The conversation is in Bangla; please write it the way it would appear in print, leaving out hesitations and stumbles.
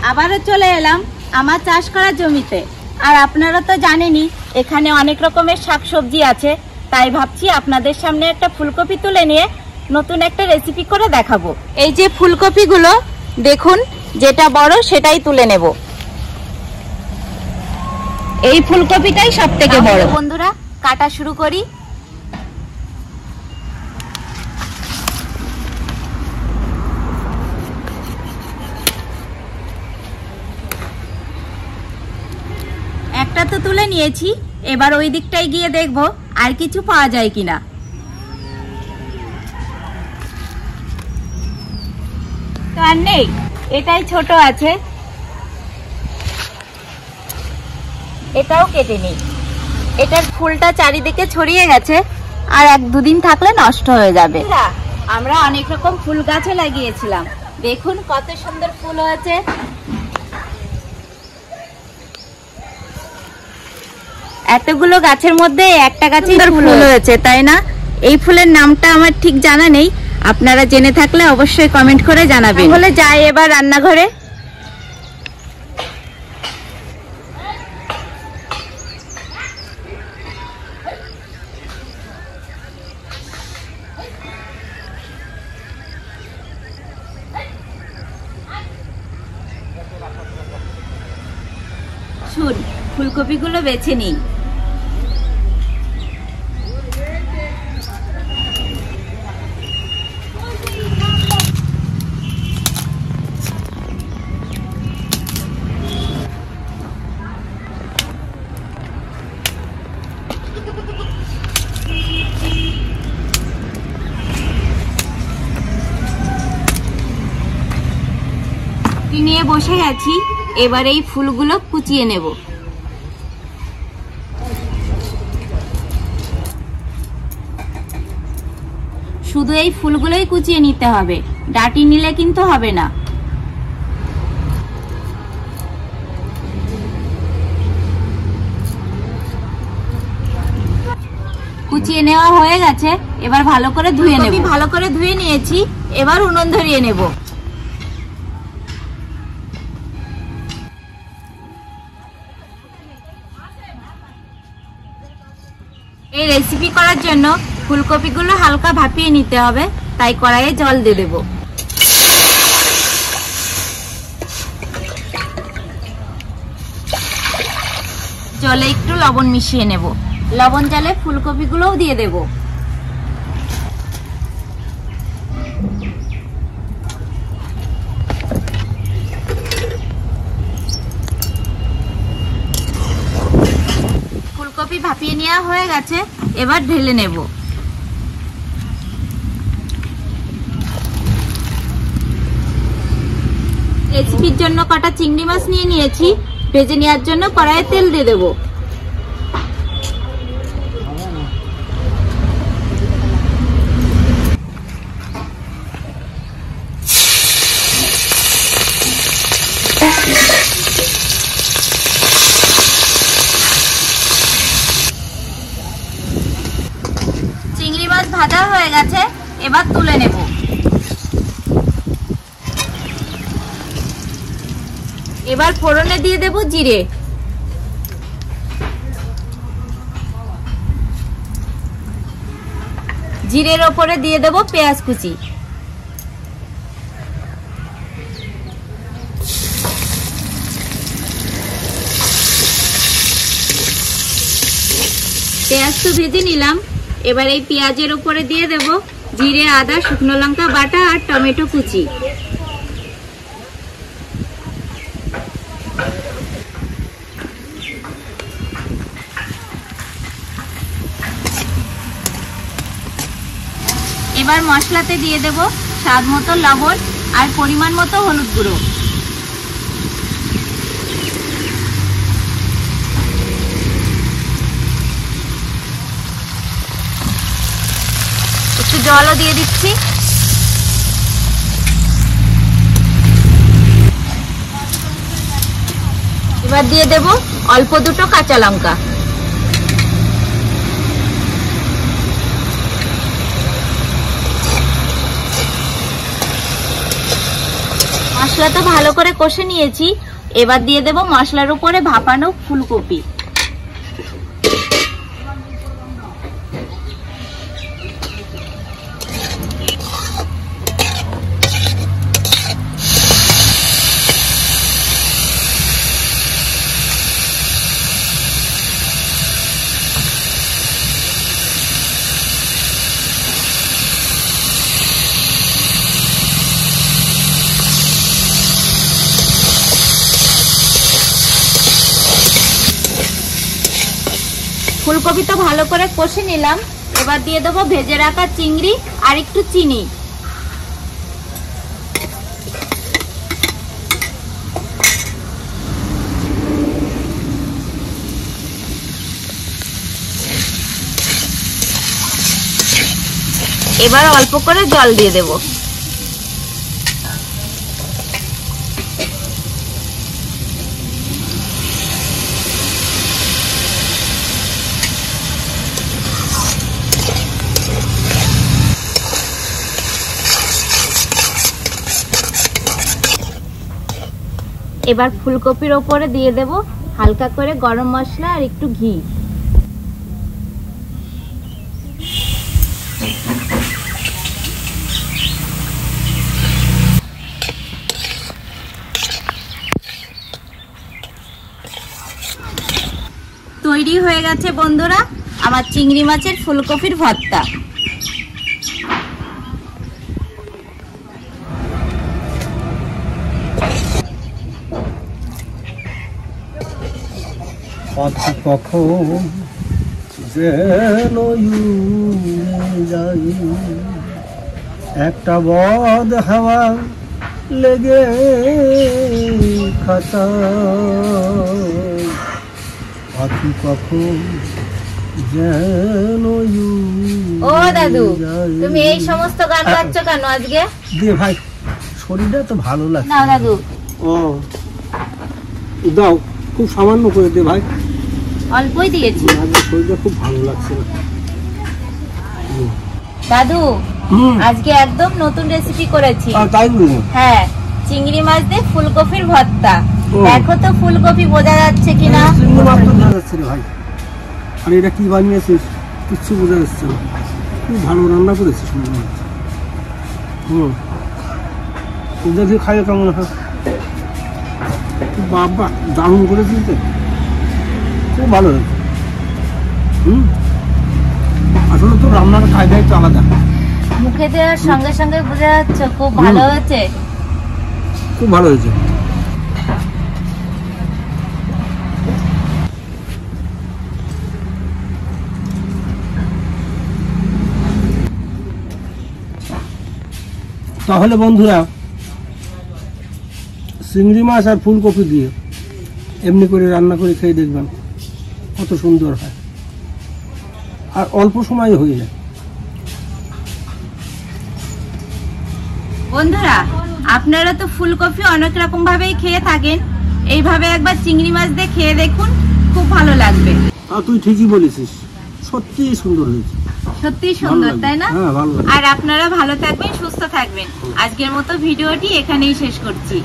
আবারও চলে এলাম আমার চাষ করা জমিতে। আর আপনারা তো জানেনই এখানে অনেক রকমের শাকসবজি আছে, তাই ভাবছি আপনাদের সামনে একটা ফুলকপি তুলে নিয়ে নতুন একটা রেসিপি করে দেখাবো। এই যে ফুলকপিগুলো দেখুন, যেটা বড় সেটাই তুলে নেব। এই ফুলকপিটাই সবথেকে বড়। বন্ধুরা, কাটা শুরু করি। একটা তো তুলে নিয়েছি, এবার ওই দিকটায় গিয়ে দেখবো আর কিছু পাওয়া যায় কিনা। তো আর নেই, এটাই ছোট আছে, এটাও কেটে নিই। এটার ফুলটা চারিদিকে ছড়িয়ে গেছে, আর এক দুদিন থাকলে নষ্ট হয়ে যাবে। আমরা অনেক রকম ফুল গাছও লাগিয়েছিলাম, দেখুন কত সুন্দর ফুল হয়েছে। এতগুলো গাছের মধ্যে একটা গাছে ফুল হয়েছে, তাই না? এই ফুলের নামটা আমার ঠিক জানা নেই, আপনারা জেনে থাকলে অবশ্যই কমেন্ট করে জানাবেন। তাহলে যাই এবার রান্নাঘরে। শুন, ফুলকপিগুলো বেছে নিই। নিয়ে বসে গেছি, এবার এই ফুলগুলো কুচিয়ে নেব। শুধু এই ফুলগুলোই কুচিয়ে নিতে হবে, ডাঁটি নিলে কিন্তু হবে না। কুচিয়ে নেওয়া হয়ে গেছে, এবার ভালো করে ধুয়ে নেব। ভালো করে ধুয়ে নিয়েছি, এবার উনুন ধরিয়ে নেব। এই রেসিপি করার জন্য ফুলকপিগুলো হালকা ভাপিয়ে নিতে হবে, তাই কড়াইয়ে জল দিয়ে দেব। জলে একটু লবণ মিশিয়ে নেব। লবণ জলে ফুলকপিগুলোও দিয়ে দেব। ফুলকপি ভাপিয়ে নেওয়া হয়ে গেছে, এবার ঢেলে নেব। রেসিপির জন্য কটা চিংড়ি মাছ নিয়ে নিয়েছি, ভেজে নেওয়ার জন্য কড়াইয়ে তেল দিয়ে দেব। চিংড়ি মাছ ভাজা হয়ে গেছে, এবার তুলে নেব। এবার ফোড়নে দিয়ে দেব জিরে, জিরের ওপরে দিয়ে দেব পেঁয়াজ কুচি, পেঁয়াজ তো ভেজে নিলাম। এবার এই পেঁয়াজের উপরে দিয়ে দেব জিরে, আদা, শুকনো লঙ্কা বাটা আর টমেটো কুচি। এবার মশলাতে দিয়ে দেব স্বাদ মতো লবণ আর পরিমাণ মতো হলুদ গুঁড়ো। একটু জলও দিয়ে দিচ্ছি। এবার দিয়ে দেব অল্প দুটো কাঁচা লঙ্কা। মশলা তো ভালো করে কষে নিয়েছি, এবার দিয়ে দেব মশলার উপরে ভাপানো ফুলকপি। ফুলকপি তো ভালো করে কষে নিলাম, এবার দিয়ে দেবো ভেজে রাখা চিংড়ি আর একটু চিনি। এবার অল্প করে জল দিয়ে দেবো। এবার ফুলকপির ওপরে দিয়ে দেব হালকা করে গরম মশলা আর একটু ঘি। তৈরি হয়ে গেছে বন্ধুরা আমার চিংড়ি মাছের ফুলকপির ভর্তা। কখন যেন যাই একটা বদ হাওয়া লেগে খাতা পাখি কখন যেন। ও দাদু, তুমি এই সমস্ত গান গাচ্ছ কেন আজকে? দে ভাই, শরীরটা তো ভালো লাগছে না দাদু। ও দাও, খুব সামান্য করে দে ভাই। অল্পই দিয়েছি। শরীরটা খুব ভালো লাগছে দাদু, আজকে একদম নতুন রেসিপি করেছি। তাই বলি? হ্যাঁ, চিংড়ি মাছ দিয়ে ফুলকপির ভর্তা। দেখো তো ফুলকপি বোঝা যাচ্ছে কিনা। চিংড়ি মাছ তো বোঝা যাচ্ছে রে ভাই, আর এটা কি বানিয়েছিস কিচ্ছু বোঝা যাচ্ছে না। খুব ভালো রান্না করেছিস মনে হচ্ছে। দেখি খাইয়ে কেমন হয়। বাবা, দারুণ করেছিস তো, খুব ভালো হয়েছে। আসলে তো রান্নার কায়দাই তো আলাদা। মুখে দেওয়ার সঙ্গে সঙ্গে বোঝা যাচ্ছে খুব ভালো হয়েছে। খুব ভালো হয়েছে। তাহলে বন্ধুরা, চিংড়ি মাছ আর ফুলকপি দিয়ে এমনি করে রান্না করে খেয়ে দেখবেন কত সুন্দর হয়, আর অল্প সময়ে হয়ে যায়। বন্ধুরা, আপনারা তো ফুলকপি অনেক রকম ভাবেই খেয়ে থাকেন, এইভাবে একবার চিংড়ি মাছ দিয়ে খেয়ে দেখুন, খুব ভালো লাগবে। আর তুই ঠিকই বলেছিস, সত্যি সুন্দর হয়েছে। সত্যি সুন্দর, তাই না? হ্যাঁ, ভালো লাগে। আর আপনারা ভালো থাকবেন, সুস্থ থাকবেন। আজকের মতো ভিডিওটি এখানেই শেষ করছি।